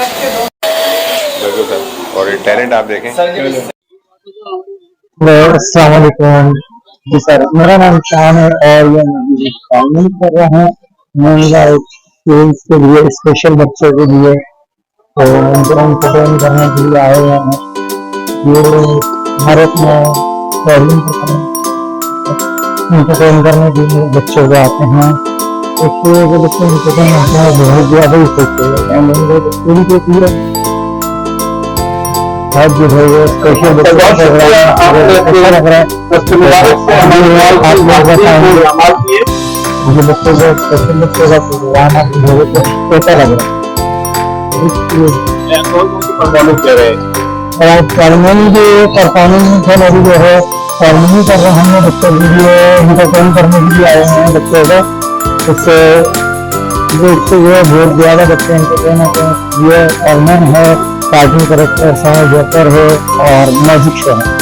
बिल्कुल सर। और ये टैलेंट आप देखें। अस्सलाम वालेकुम जी सर, मेरा नाम शान है और ये मैं कर रहा हूँ महिला स्कूल्स के लिए, स्पेशल बच्चों के लिए, तो उनको एंटरटेन करने के लिए आए हुए हैं। ये भारत में एंटरटेन करने के लिए बच्चों को आते हैं। इसलिए जो बच्चे एंटरटेन होते हैं बहुत ज़्यादा ही खुश होते हैं। स्कूल के लिए बहुत जो है वो स्पेशल बच्चों का प्रोग्राम अच्छा लग रहा है। आप लोग बताएंगे मुझे बच्चों को स्पेशल बच्चों का प्रोग्राम आप जो है कैसा लग रहा है? और परमानेंट जो परफॉर्मेंस है अभी जो है परमानेंट कर रहे हैं बच्चों के लिए, एंटरटेन करने के लिए आए हैं बच्चों को। इससे जो बहुत ज़्यादा बच्चे एंटरटेन होते हैं। ये ऑनलाइन है, कार्टून कैरेक्टर्स हैं, जोकर है और मैजिक शो है।